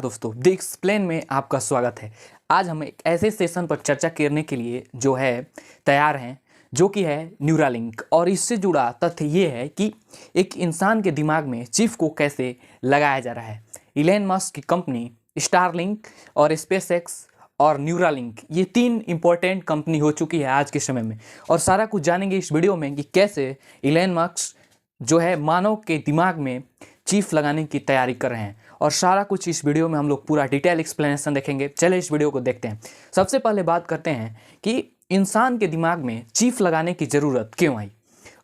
दोस्तों, the explain में आपका स्वागत है। आज हम एक ऐसे सेशन पर चर्चा करने के लिए जो है तैयार हैं जो कि है न्यूरालिंक। और इससे जुड़ा तथ्य ये है कि एक इंसान के दिमाग में चिप को कैसे लगाया जा रहा है। इलॉन मस्क की कंपनी स्टारलिंक और स्पेसएक्स और न्यूरालिंक, ये तीन इंपॉर्टेंट कंपनी हो चुकी है आज के समय में। और सारा कुछ जानेंगे इस वीडियो में कि कैसे इलॉन मस्क जो है मानव के दिमाग में चिप लगाने की तैयारी कर रहे हैं। और सारा कुछ इस वीडियो में हम लोग पूरा डिटेल एक्सप्लेनेशन देखेंगे। चले इस वीडियो को देखते हैं। सबसे पहले बात करते हैं कि इंसान के दिमाग में चिप लगाने की ज़रूरत क्यों आई।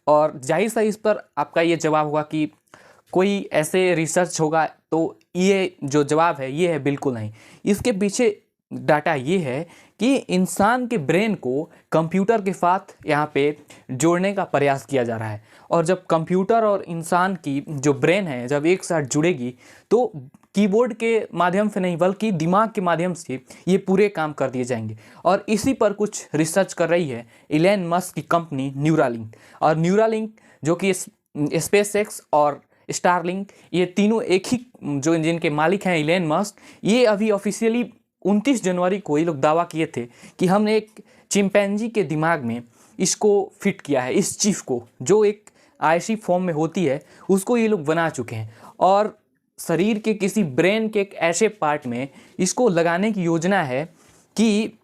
और जाहिर सा इस पर आपका ये जवाब होगा कि कोई ऐसे रिसर्च होगा, तो ये जो जवाब है ये है बिल्कुल नहीं। इसके पीछे डाटा ये है कि इंसान के ब्रेन को कंप्यूटर के साथ यहाँ पे जोड़ने का प्रयास किया जा रहा है। और जब कंप्यूटर और इंसान की जो ब्रेन है जब एक साथ जुड़ेगी तो कीबोर्ड के माध्यम से नहीं बल्कि दिमाग के माध्यम से ये पूरे काम कर दिए जाएंगे। और इसी पर कुछ रिसर्च कर रही है इलॉन मस्क की कंपनी न्यूरालिंक। और न्यूरालिंक जो कि स्पेसएक्स और स्टारलिंक, ये तीनों एक ही जो जिनके मालिक हैं इलॉन मस्क, ये अभी ऑफिशियली 29 जनवरी को ये लोग दावा किए थे कि हमने एक चिंपैंजी के दिमाग में इसको फिट किया है। इस चिप को जो एक आईसी फॉर्म में होती है उसको ये लोग बना चुके हैं। और शरीर के किसी ब्रेन के एक ऐसे पार्ट में इसको लगाने की योजना है कि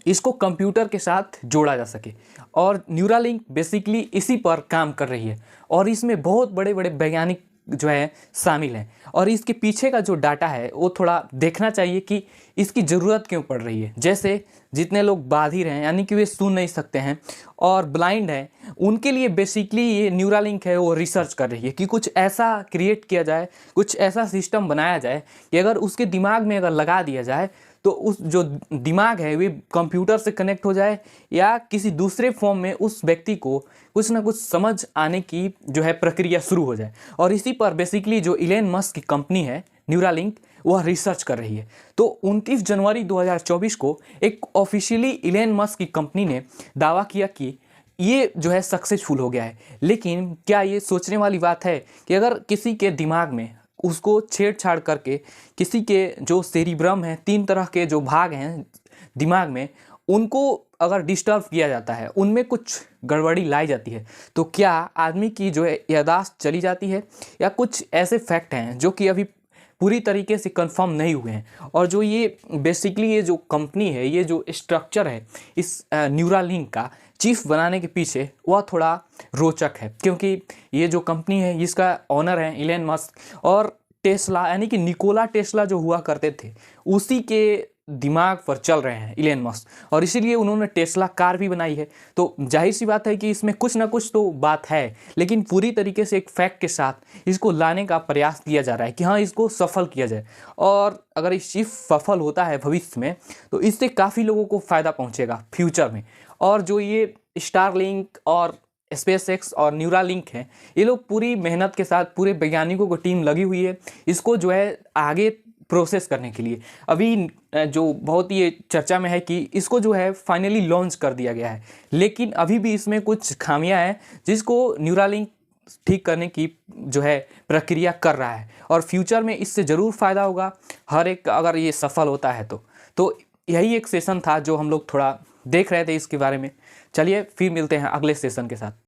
इसको कंप्यूटर के साथ जोड़ा जा सके। और न्यूरालिंक बेसिकली इसी पर काम कर रही है। और इसमें बहुत बड़े बड़े वैज्ञानिक जो है शामिल हैं। और इसके पीछे का जो डाटा है वो थोड़ा देखना चाहिए कि इसकी ज़रूरत क्यों पड़ रही है। जैसे जितने लोग बाधिर हैं, यानी कि वे सुन नहीं सकते हैं और ब्लाइंड हैं, उनके लिए बेसिकली ये न्यूरालिंक है वो रिसर्च कर रही है कि कुछ ऐसा क्रिएट किया जाए, कुछ ऐसा सिस्टम बनाया जाए कि अगर उसके दिमाग में अगर लगा दिया जाए तो उस जो दिमाग है वे कंप्यूटर से कनेक्ट हो जाए या किसी दूसरे फॉर्म में उस व्यक्ति को कुछ ना कुछ समझ आने की जो है प्रक्रिया शुरू हो जाए। और इसी पर बेसिकली जो इलॉन मस्क की कंपनी है न्यूरालिंक, वह रिसर्च कर रही है। तो 29 जनवरी 2024 को एक ऑफिशियली इलॉन मस्क की कंपनी ने दावा किया कि ये जो है सक्सेसफुल हो गया है। लेकिन क्या ये सोचने वाली बात है कि अगर किसी के दिमाग में उसको छेड़छाड़ करके किसी के जो सेरिब्रम है, 3 तरह के जो भाग हैं दिमाग में, उनको अगर डिस्टर्ब किया जाता है, उनमें कुछ गड़बड़ी लाई जाती है, तो क्या आदमी की जो है याददाश्त चली जाती है? या कुछ ऐसे फैक्ट हैं जो कि अभी पूरी तरीके से कंफर्म नहीं हुए हैं। और जो ये बेसिकली ये जो कंपनी है, ये जो स्ट्रक्चर है इस न्यूरालिंक का चीफ बनाने के पीछे, वह थोड़ा रोचक है। क्योंकि ये जो कंपनी है इसका ऑनर है इलॉन मस्क। और टेस्ला यानी कि निकोला टेस्ला जो हुआ करते थे उसी के दिमाग पर चल रहे हैं इलॉन मस्क। और इसीलिए उन्होंने टेस्ला कार भी बनाई है। तो जाहिर सी बात है कि इसमें कुछ ना कुछ तो बात है, लेकिन पूरी तरीके से एक फैक्ट के साथ इसको लाने का प्रयास किया जा रहा है कि हाँ, इसको सफल किया जाए। और अगर इस चीज़ सफल होता है भविष्य में तो इससे काफ़ी लोगों को फ़ायदा पहुँचेगा फ्यूचर में। और जो ये स्टारलिंक और स्पेसएक्स और न्यूरालिंक है, ये लोग पूरी मेहनत के साथ, पूरे वैज्ञानिकों की टीम लगी हुई है इसको जो है आगे प्रोसेस करने के लिए। अभी जो बहुत ही चर्चा में है कि इसको जो है फाइनली लॉन्च कर दिया गया है, लेकिन अभी भी इसमें कुछ खामियां हैं जिसको न्यूरालिंक ठीक करने की जो है प्रक्रिया कर रहा है। और फ्यूचर में इससे ज़रूर फ़ायदा होगा हर एक, अगर ये सफल होता है तो यही एक सेशन था जो हम लोग थोड़ा देख रहे थे इसके बारे में। चलिए फिर मिलते हैं अगले सेशन के साथ।